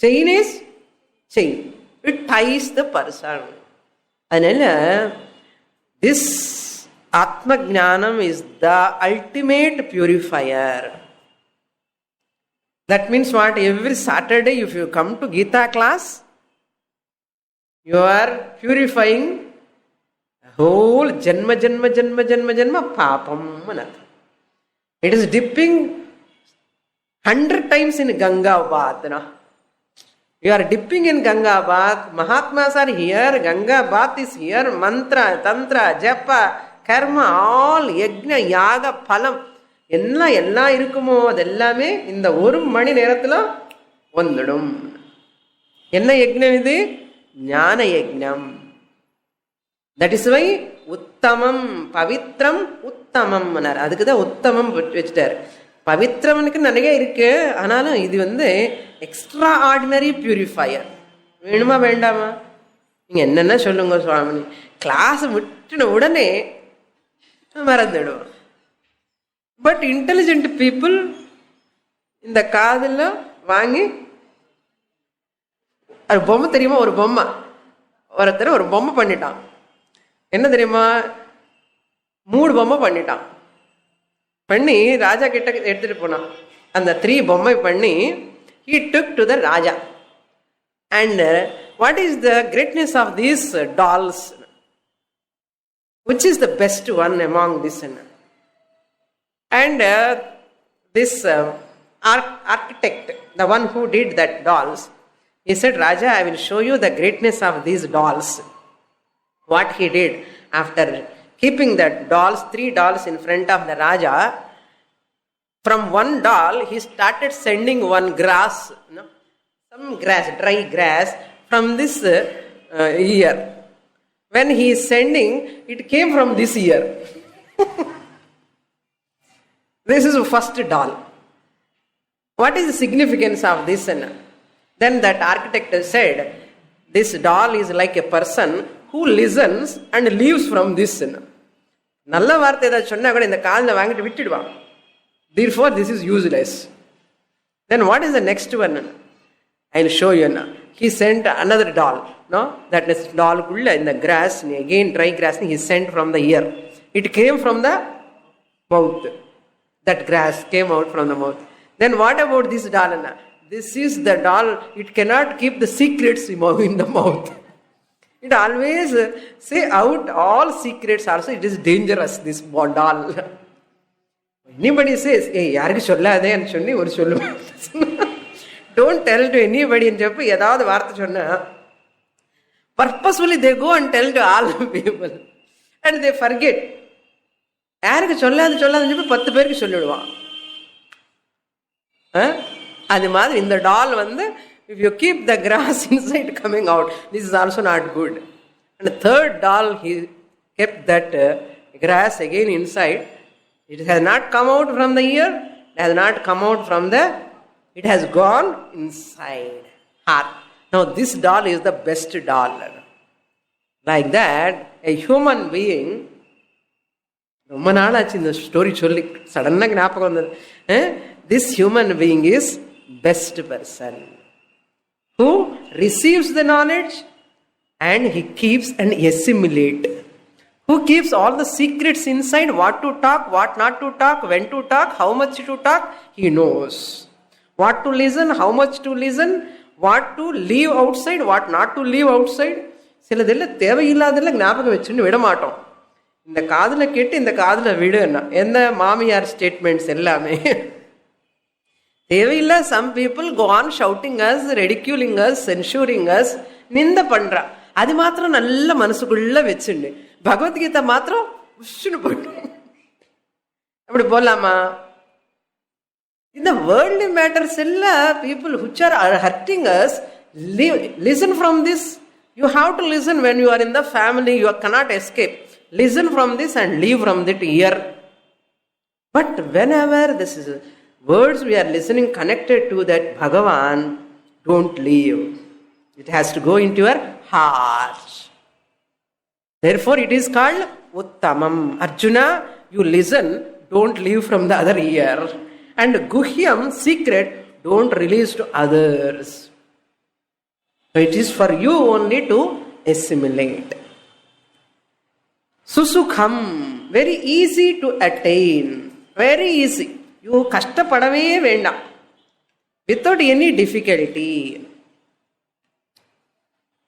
Chain is chain. It ties the person. And this Atma Jnanam is the ultimate purifier. That means what? Every Saturday, if you come to Gita class, you are purifying whole janma papam. It is dipping 100 times in Ganga bath. No? You are dipping in Ganga bath. Mahatmas are here. Ganga bath is here. Mantra, tantra, japa, karma, all yajna, yaga, phalam. எல்லாம் இருக்குமோ அதெல்லாமே இந்த 1 மணி நேரத்தில் வந்துடும். என்ன யஜ்ஞம் இது? ஞான யஜ்ஞம். தட் இஸ் வை உத்தமம், பவித்ரம் உத்தமம். அதுக்கு தான் உத்தமம் வச்சுட்டார். பவித்ரமனுக்கு நிறைய இருக்கு, ஆனாலும் இது எக்ஸ்ட்ரா ஆர்டினரி பியூரிஃபையர். வேணுமா வேண்டாமா? நீங்க என்னென்ன சொல்லுங்க சுவாமி, கிளாஸ் விட்டுன உடனே மறந்துடுவோம். பட் இன்டெலிஜென்ட் பீப்புள் இந்த காதில் வாங்கி அது பொம்மை தெரியுமா? ஒரு பொம்மை, ஒருத்தர் ஒரு பொம்மை பண்ணிட்டான். என்ன தெரியுமா? 3 பொம்மை பண்ணிட்டான். பண்ணி ராஜா கிட்ட எடுத்துட்டு போனான். அந்த 3 பொம்மை பண்ணி he took to the Raja. And what is the greatness of these dolls? Which is the best one among this? And this architect, the one who did that dolls, he said, Raja, I will show you the greatness of these dolls. What he did, after keeping that dolls, 3 dolls in front of the Raja, from one doll he started sending one grass, some grass, dry grass from this ear. When he is sending, it came from this ear. This is the first doll. What is the significance of this? Then that architect said, this doll is like a person who listens and leaves from this. நல்ல வார்த்தை ஏதாவது சொன்னா கூட இந்த காதில் வாங்கிட்டு விட்டுடுவான். Therefore this is useless. Then what is the next one? I'll show you now. He sent another doll. No, that is doll kulla in the grass, again dry grass he sent from the ear. It came from the mouth. That grass came out from the mouth. Then what about this doll? This is the doll, it cannot keep the secrets in the mouth. It always say out all secrets also. It is dangerous, this doll. Anybody says, hey, யாருக்கு சொல்லாதே சொல்லி ஒரு சொல்லுவாங்க. Don't tell to anybody in Japan. ஏதாவது வார்த்தை சொன்னா purposefully they go and tell to all the people and they forget. யாருக்கு சொல்லாதுன்னு சொல்லி 10 பேருக்கு சொல்லிடுவான். அது மாதிரி இந்த டால் if you keep the grass inside coming out, this is also not good. And the third doll, he kept that grass again inside. It has not come out from the ear, it has not come out from the, it has gone inside heart. Now this doll is the best doll. Like that, a human being, ரொம்ப நாள் ஆச்சு இந்த story சொல்லி சடனாக ஞாபகம் வந்தது. This human being is best person who receives the knowledge and he keeps and assimilate. Who keeps all the secrets inside, what to talk, what not to talk, when to talk, how much to talk, he knows. What to listen, how much to listen, what to leave outside, what not to leave outside. சிலதெல்லாம் தேவையில்லாதெல்லாம் ஞாபகம் வச்சுன்னு விட மாட்டோம். இந்த காதில் கேட்டு இந்த காதில் விடுன்னா என்ன மாமியார் ஸ்டேட்மெண்ட்ஸ் எல்லாமே தேவையில்லை. Some people go on shouting us, ridiculing us, censuring us, நிந்த பண்றா. அது மாத்திரம் நல்ல மனசுக்குள்ள வச்சுண்டு பகவத்கீதை மாத்திரம் உஷ்னு போட்டு அப்படி போலாமா? இந்த வேர்ல்டு மேட்டர்ஸ் எல்லாம் people which are hurting us, listen from this. You have to listen when you are in the family, you cannot escape. Listen from this and leave from that ear. But whenever this is words we are listening connected to that Bhagavan, don't leave. It has to go into your heart. Therefore it is called Uttamam. Arjuna, you listen, don't leave from the other ear. And Guhyam, secret, don't release to others. So it is for you only to assimilate. Susukham, very easy to attain. Very easy. You கஷ்டப்படவே வேண்டாம். Without any difficulty.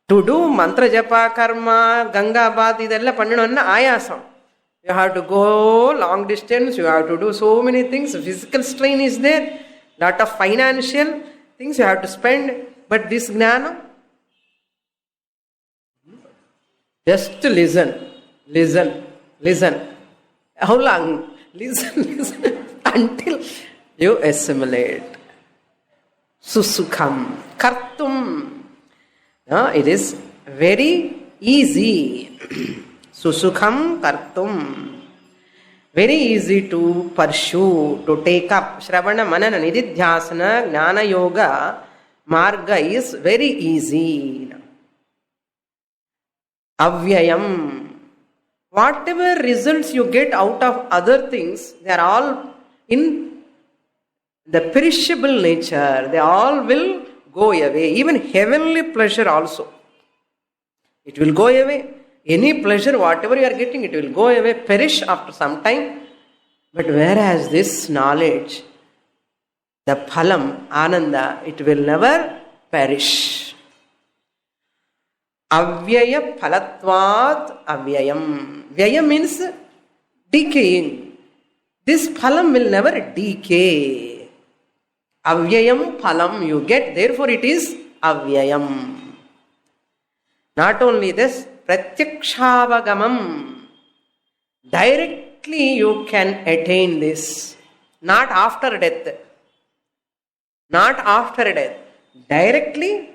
To do mantra japa, karma, ganga bath, இதெல்லாம் பண்ணணும்னா ஆயாசம். You have to go long distance, you have to do so many things. Physical strain is there, lot of financial things you have to spend. But this jnana, just listen. How long? Listen until you assimilate. Susukham, kartum. It is very easy. Susukham kartum. Very easy to pursue, to take up. Shravana, Manana, Nididhyasana, Jnana Yoga, Marga is very easy. Avyayam. Whatever results you get out of other things, they are all in the perishable nature. They all will go away. Even heavenly pleasure also. It will go away. Any pleasure, whatever you are getting, it will go away, perish after some time. But whereas this knowledge, the phalam, ananda, it will never perish. Avyaya phalatvat avyayam. Vyaya means decaying. This phalam will never decay. Avyayam phalam you get, therefore it is avyayam. Not only this, pratyakshaavagamam. Directly you can attain this. Not after death. Not after death. Directly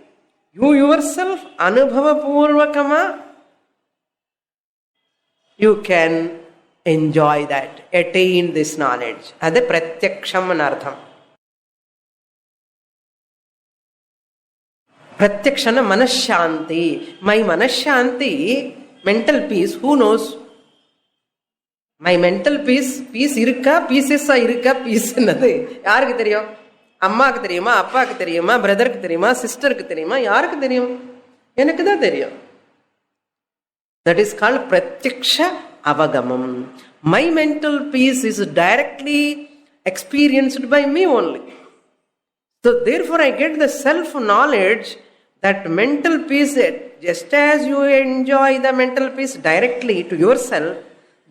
you yourself, anubhava purvakama, you can enjoy that, attain this knowledge. Adu pratyaksham anartham. Pratyakshana manashanti. My manashanti, mental peace, who knows? My mental peace irukka, pieces irukka, peace ennadu. Yarukku theriyum? அம்மாவுக்கு தெரியுமா, அப்பாவுக்கு தெரியுமா, பிரதருக்கு தெரியுமா, சிஸ்டருக்கு தெரியுமா, யாருக்கு தெரியும்? எனக்கு தான் தெரியும். That is called pratyaksha avagamam. My mental peace is directly experienced by me only. So therefore I get the self-knowledge that mental peace, just as you enjoy the mental peace directly to yourself,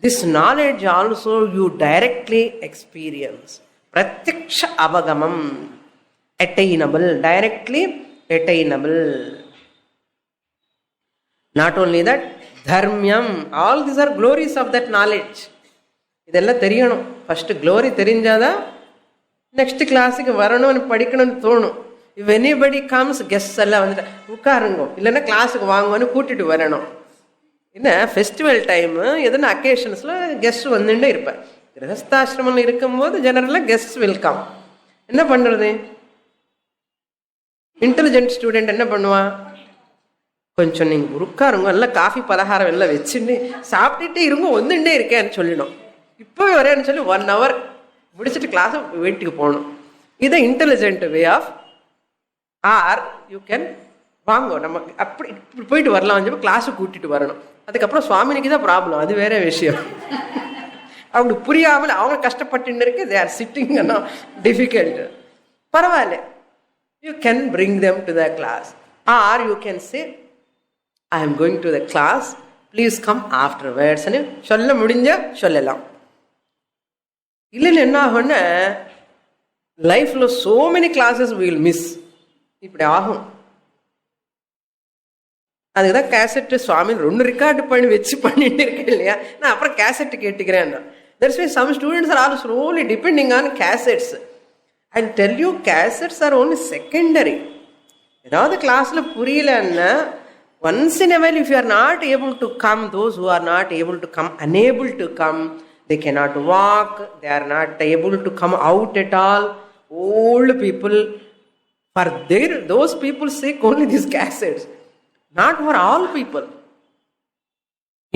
this knowledge also you directly experience. Pratyaksha avagamam. Attainable, directly attainable. Not only that, dharmyam. All these are glories of that knowledge. இதெல்லாம் தெரியணும். First glory தெரிஞ்சாதான் next கிளாஸுக்கு வரணும்னு படிக்கணும்னு தோணும். இவ் anybody comes, guest எல்லாம் வந்துட்டு உட்காருங்க, இல்லைன்னா கிளாஸுக்கு வாங்குவோன்னு கூட்டிட்டு வரணும். என்ன ஃபெஸ்டிவல் டைமு, எதுனா அக்கேஷன்ஸில் கெஸ்ட் வந்துட்டே இருப்பேன். கிரகஸ்தாசிரமம் இருக்கும்போது ஜெனரலாக கெஸ்ட் வெல்கம். என்ன பண்ணுறது? இன்டெலிஜென்ட் ஸ்டூடெண்ட் என்ன பண்ணுவான்? கொஞ்சம் நீங்கள் உட்காருங்க, எல்லாம் காஃபி பலகாரம் எல்லாம் வச்சுட்டு சாப்பிட்டுட்டே இருங்க, வந்துட்டே இருக்கேன்னு சொல்லிடும். இப்போ வரேன்னு சொல்லி 1 hour முடிச்சுட்டு கிளாஸை வீட்டுக்கு போகணும். இதை intelligent way of. Or you can வாங்க, நம்ம அப்படி இப்படி போயிட்டு வரலாம் சொல்லி கிளாஸை கூட்டிட்டு வரணும். அதுக்கப்புறம் சுவாமினிக்கு தான் ப்ராப்ளம், அது வேற விஷயம். அவங்களுக்கு புரியாமல் அவங்க கஷ்டப்பட்டு இருக்கு, தே ஆர் சிட்டிங் டிஃபிகல்ட். பரவாயில்ல, you can bring them to the class. Or you can say I am going to the class, please come afterwards சொல்ல முடிஞ்ச சொல்லலாம். இல்லைன்னு என்ன ஆகும்னா லைஃப்ல so many classes will miss. இப்படி ஆகும். அதுக்குதான் கேசட் சுவாமி 2 ரெக்கார்டு பண்ணி வச்சு பண்ணிட்டு இருக்கேன் இல்லையா. நான் அப்புறம் கேசட் கேட்டுக்கிறேன். That's why some students are also slowly depending on cassettes. I'll tell you, cassettes are only secondary. ஏதாவது கிளாஸ்ல புரியலன்னா once in a while, if you are not able to come, those who are not able to come, unable to come, they cannot walk, they are not able to come out at all, old people, for those people's sake only these cassettes, not for all people.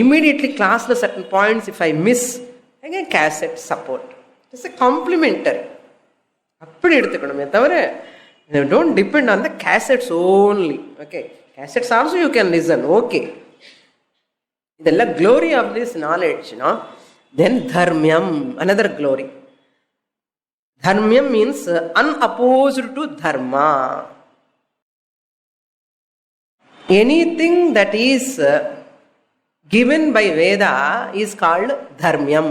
Immediately classல certain points if I miss, again cassette support. It's a complementary. அப்படி எடுத்துக்கணுமே தவிர don't depend on the cassettes only. Okay, cassettes also you can listen. Okay, இதெல்லாம் glory of this knowledge, no? Then dharmyam, another glory. Dharmyam means unopposed to dharma. Anything that is given by Veda is called dharmyam.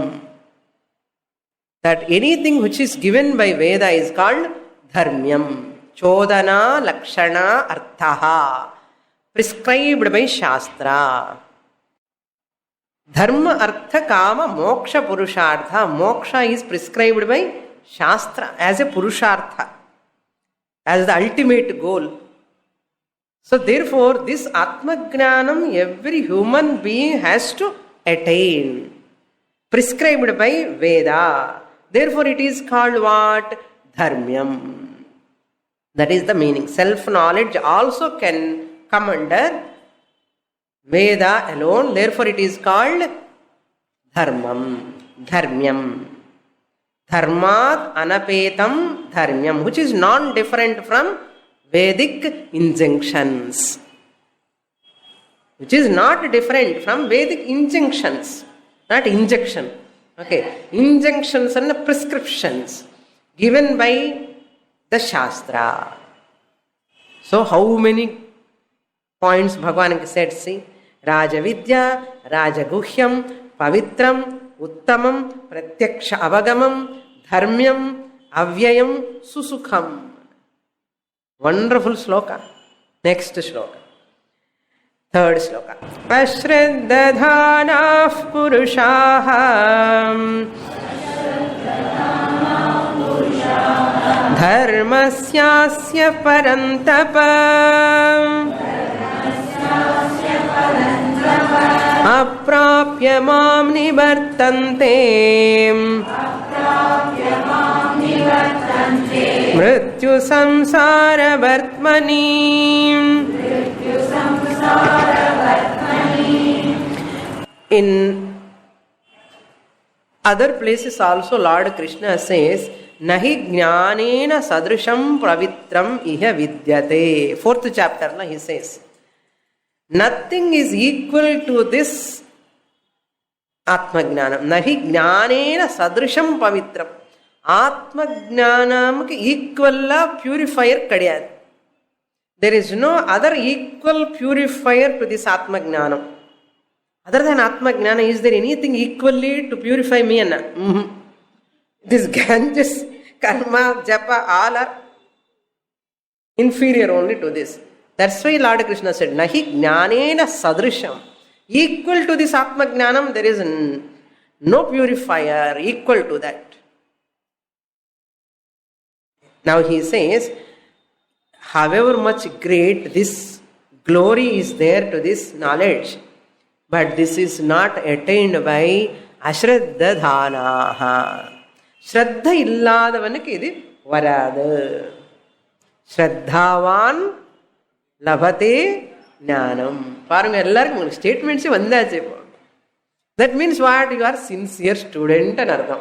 That anything which is given by Veda is called dharmyam. Chodana lakshana arthaha. Prescribed by Shastra. Dharma artha kama moksha purushartha. Moksha is prescribed by Shastra as a purushartha, as the ultimate goal. So therefore, this Atma-Jnanam every human being has to attain. Prescribed by Veda. Therefore it is called what? Dharmyam. That is the meaning. Self-knowledge also can come under Veda alone. Therefore it is called Dharmam. Dharmyam. Dharmat anapetam dharmyam, which is non-different from Vedic injunctions. Which is not different from Vedic injunctions. Not injection. Okay. Injunctions and prescriptions given by the Shastra. So how many points Bhagavan said? See, Raja Vidya, Raja Guhyam, Pavitram, Uttamam, Pratyaksha Avagamam, Dharmyam, Avyayam, Susukham. Wonderful sloka. Next sloka. Third sloka. Ashraddhadhanah purushaha dharmasyasya parantapa aprapya mam nivartante mrityu samsara vartmani. In other places also Lord Krishna says, Nahi jnanena sadrisham pravitram iha vidyate. 4th chapter, he says, nothing is equal to this Atma-Jnanam. Nahi jnanena sadrisham pavitram. Atma-Jnanam ke equal purifier kadiyad. There is no other equal purifier to this Atma-Jnanam. Other than Atma-Jnana, is there anything equally to purify me? This Ganges, Karma, Japa, all are inferior only to this. That's why Lord Krishna said, Nahi jnanena sadrisham. Equal to this Atma-Jnanam, there is no purifier equal to that. Now he says, however much great this glory is there to this knowledge, but this is not attained by ashraddhadhanaha. Shraddha illadavanukku idu varadu. Shraddhavan labhate jnanam. Parunga ellarkum statements vandache. That means what? You are sincere student and ardham.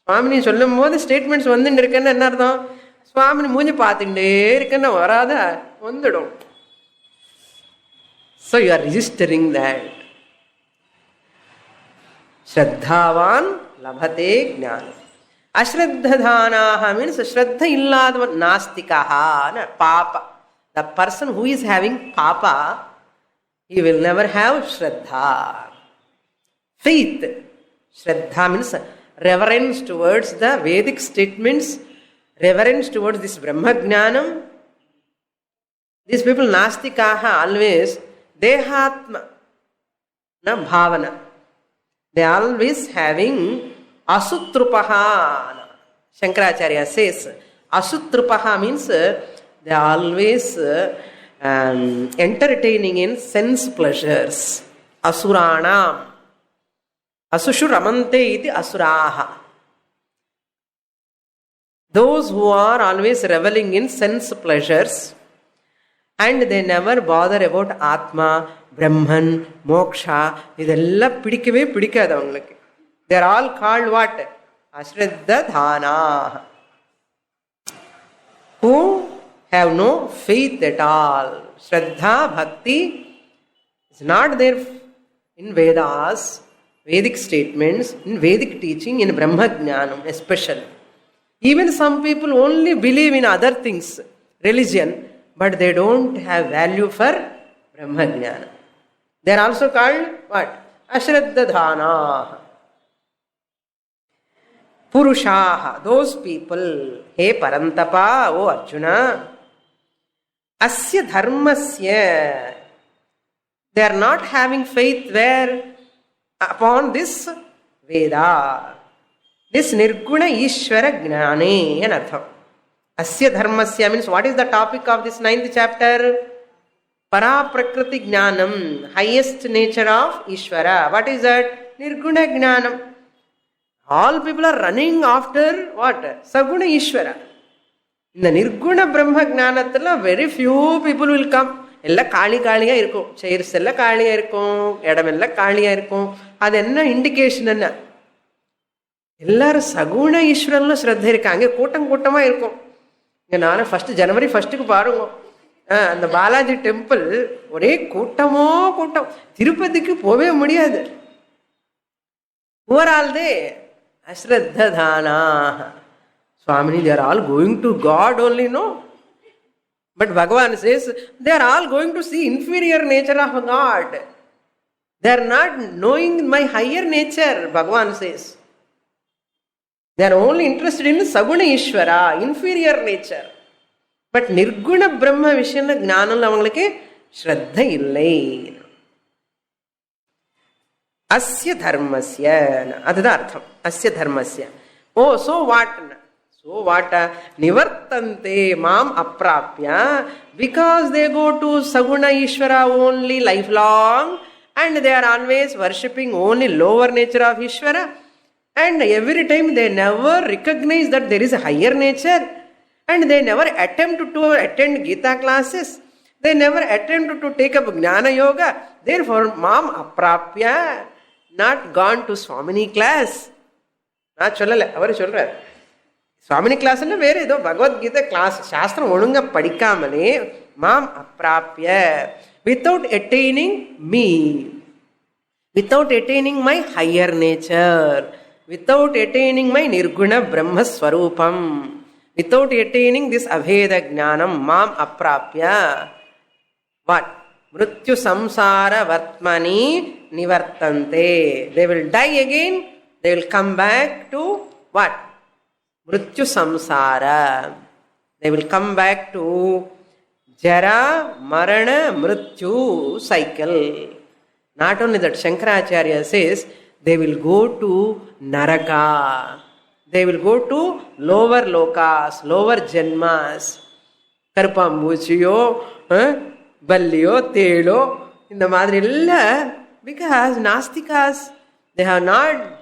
Swamini sollumbodhu statements vandindirukkenna enna ardham? Swamini moonji paathinde irukkenna varada vandidum. So you are registering that. Shraddhavan labhate jnanam. Ashraddhadhanaha means Shraddha illadavan nastikaha, papa. The person who is having papa, he will never have Shraddha. Faith. Shraddha means reverence towards the Vedic statements, reverence towards this Brahma-Jnanam. These people, Nastikaha, always Dehatma, na bhavana. They are always having Asutrupaha. Shankaracharya says, Asutrupaha means they are always entertaining in sense pleasures. Asuranam. Asushu ramante iti asuraha. Those who are always reveling in sense pleasures and they never bother about Atma, Brahman, Moksha, idella pidikave pidikadu avangalukku. They are all called what? Ashraddhadhana. Who have no faith at all. Shraddha, Bhakti is not there in Vedas, Vedic statements, in Vedic teaching, in Brahma-Jnanam especially. Even some people only believe in other things, religion, but they don't have value for Brahma-Jnana. They are also called what? Ashraddhadhana. Purushaha, those people. Hey Parantapa, O Arjuna. Asya dharmasya. They are not having faith where? Upon this Veda. This Nirguna Ishvara Gnane and Artham. Asya dharmasya means what is the topic of this 9th chapter? Para Prakriti Jnanam, highest nature of Ishvara. What is that? Nirguna Jnanam. All people are running after what? Saguna Ishvara. In the Nirguna Brahma Jnanathila, very few people will come. Ella Kali Kaliya irkum. Chairs ella Kaliya irkum. Edamella Kaliya irkum. That is an indication. Ellaru Saguna Ishvaranlo Shraddha irukanga. Kootam kootama irkum. Nanu 1st January 1st ku paaruங்க. அந்த Balaji temple ஒரே கூட்டமோ கூட்டம். திருப்பதிக்கு போவே முடியாது. Who are all they? Ashraddhadhana. Swamini, they are all going to God only, no? But Bhagavan says, they are all going to see inferior nature of God. They are not knowing my higher nature, Bhagavan says. They are only interested in Saguna Ishvara, inferior nature. But Nirguna Brahma Vishana Gnanam avangalukku Shraddha illai. Asya dharmasya. Adha artham. Asya dharmasya. Oh, so what? So what? Nivartante mam aprapya. Because they go to Saguna Ishvara only lifelong and they are always worshipping only lower nature of Ishvara. And every time they never recognize that there is a higher nature. And they never attempt to attend Gita classes. They never attempt to take up Jnana Yoga. Therefore, Mam Aprapya, not gone to Swamini class. Not Cholala, our children. Swamini class is very though Bhagavad Gita class. Shastra Onunga Padikamale, Mam Aprapya, without attaining me, without attaining my higher nature, without attaining my Nirguna Brahma Swarupam. Without attaining this Abheda Jnanam, Mam Aprapya, what? Mrityu Samsara Vatmani Nivartante. They will die again, they will come back to what? Mrityu Samsara. They will come back to Jara, Marana, Mrityu cycle. Not only that, Shankaracharya says, they will go to Naraka. They will go to lower lokas, lower janmas. Karpambuchiyo, Balliyo, Telo, in the Madrilla, because Nastikas, they have not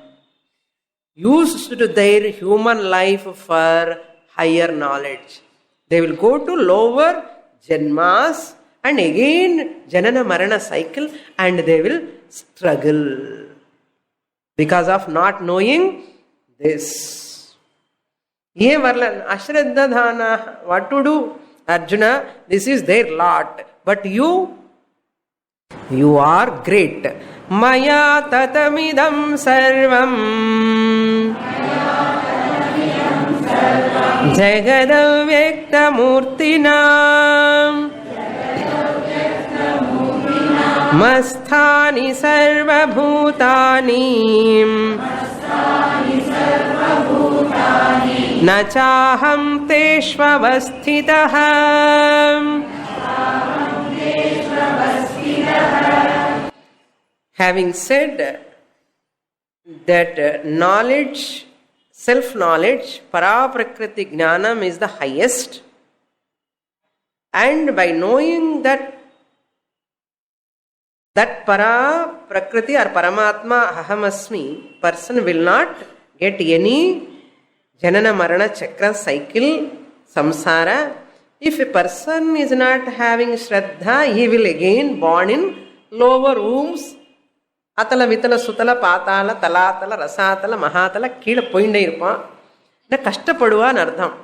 used to their human life for higher knowledge. They will go to lower janmas and again Janana Marana cycle and they will struggle because of not knowing this. Ye Varlan, Ashraddhadhana, what to do? Arjuna, this is their lot. But you are great. Maya tatamidam sarvam Jagadavyakta murtina Masthani sarva bhutani Nachaham teshvavasthitah. Having said that knowledge, self-knowledge, para-prakriti jnanam is the highest, and by knowing that para-prakriti or paramatma ahamasmi, person will not get any janana marana chakra cycle, samsara. If a person is not having shraddha, he will again born in lower rooms. Atala, vitala, sutala, patala, talatala, rasatala, mahatala, kila poinde irpa. The kashtapaduva nardham.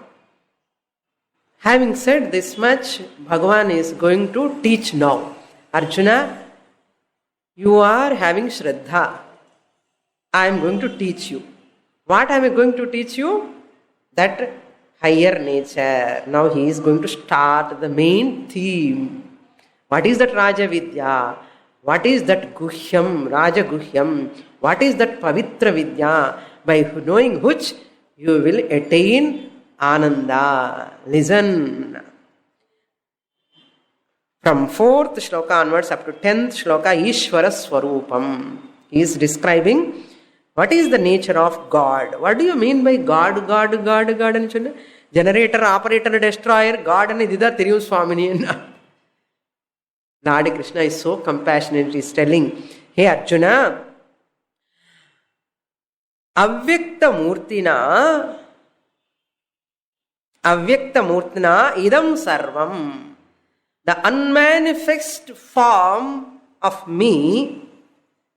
Having said this much, Bhagavan is going to teach now. Arjuna, you are having shraddha. I am going to teach you. What am I going to teach you? That higher nature. Now he is going to start the main theme. What is that Raja Vidya? What is that guhyam, Rajaguhyam? What is that Pavitra Vidya? By knowing which you will attain Ananda. Listen. From 4th shloka onwards up to 10th shloka, Ishvara Swarupam. He is describing what is the nature of God. What do you mean by God, God, God, God? And generator, operator, destroyer, God and Idida Tiryu Swamini. Lord Krishna is so compassionate. He is telling, hey Arjuna, Avyakta Murtina idam sarvam. The unmanifest form of me,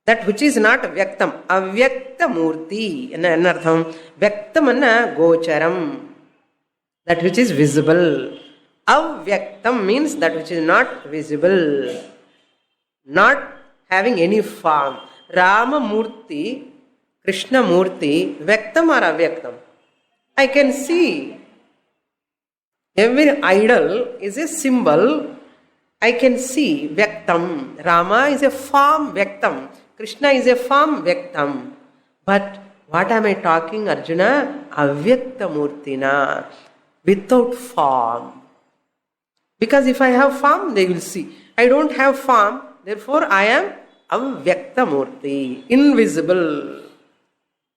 that which is not Vyaktam. Avyakta Murti. Enartham? Vyaktam anna gocharam. That which is visible. Avyaktam means that which is not visible, not having any form. Rama Murti, Krishna Murti, Vyaktam or Avyaktam? I can see. Every idol is a symbol. I can see. Vyaktam. Rama is a form, Vyaktam. Krishna is a form, Vyaktam. But what am I talking, Arjuna? Avyakta Murtina. Without form. Because if I have form, they will see. I don't have form, therefore I am Avyakta Murti, invisible.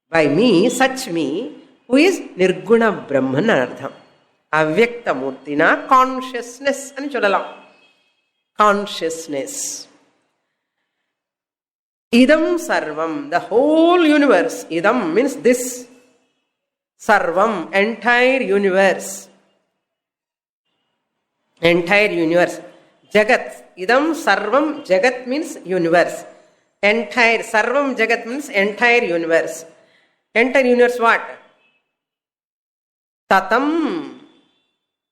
By me, such me, who is Nirguna Brahman Ardham. Avyakta Murtina, consciousness. Consciousness. Idam Sarvam, the whole universe. Idam means this. Sarvam, entire universe. Entire universe. Jagat. Idam Sarvam. Jagat means universe. Entire. Sarvam Jagat means entire universe. Entire universe what? Tatam.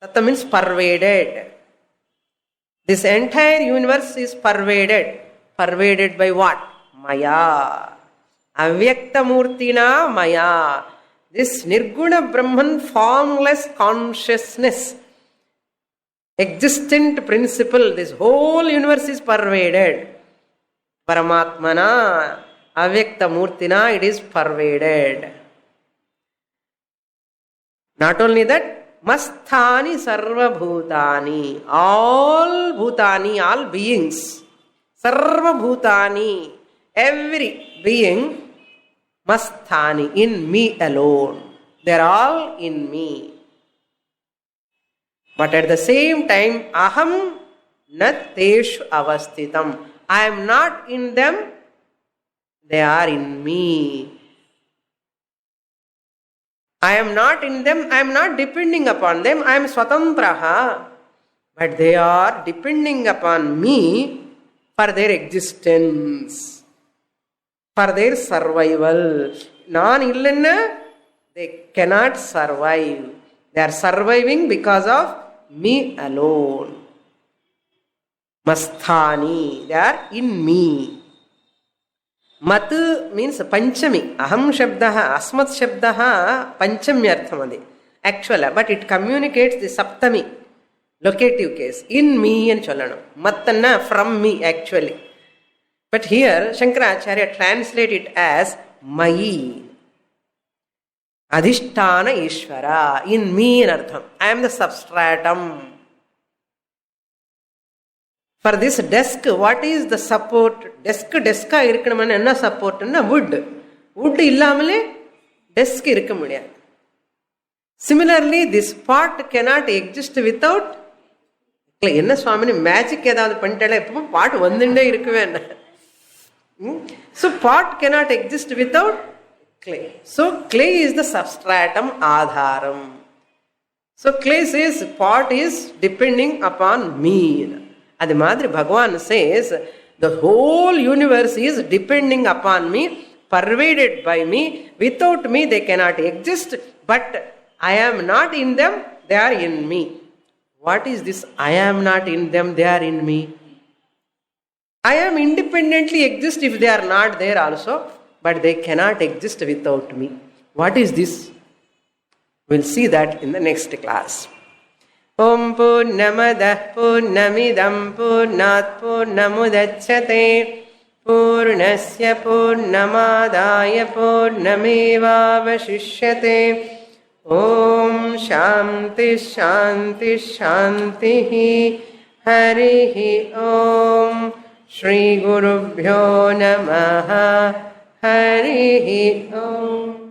Tatam means pervaded. This entire universe is pervaded. Pervaded by what? Maya. Avyakta Murtina Maya. This Nirguna Brahman, formless consciousness, existent principle, this whole universe is pervaded. Paramatmana, Avyakta Murtina, it is pervaded. Not only that, Masthani Sarva Bhutani, all Bhutani, all beings, Sarva Bhutani, every being, Masthani, in me alone. They are all in me. But at the same time, Aham nat teshu avasthitam. I am not in them, they are in me. I am not in them, I am not depending upon them, I am swatantraha. But they are depending upon me for their existence, for their survival. Non-illenna, they cannot survive. They are surviving because of me alone. Masthani, they are in me. Mat means Panchami. Aham Shabdaha, Asmat Shabdaha, Panchami Arthamadi. Actually, but it communicates the Saptami, locative case. In me and Cholano. Matana, from me actually. But here, Shankaracharya translate it as Mayi. Adhisthana Ishvara. In me in Artham. I am the substratum. For this desk, what is the support? Desk irukkanum enna support na wood. Wood illamale desk irukka mudiyadhu. Similarly, this pot cannot exist without clay. Enna Swamini magic edavadhu pannitala eppum pot vandinde irukkuven. So pot cannot exist without clay. So clay is the substratum adharam. So clay says pot is depending upon me. Adi Madri Bhagavan says the whole universe is depending upon me, pervaded by me. Without me they cannot exist, but I am not in them, they are in me. What is this? I am not in them, they are in me. I am independently exist if they are not there also, but they cannot exist without me. What is this? We'll see that in the next class. ॐ पूर्णमदः पूर्णमिदं पूर्णात् पूर्णमुदच्यते पूर्णस्य पूर्णमादाय पूर्णमेवावशिष्यते। ॐ शान्ति शान्ति शान्तिः। हरिः ॐ। श्रीगुरुभ्यो नमः। हरिः ॐ।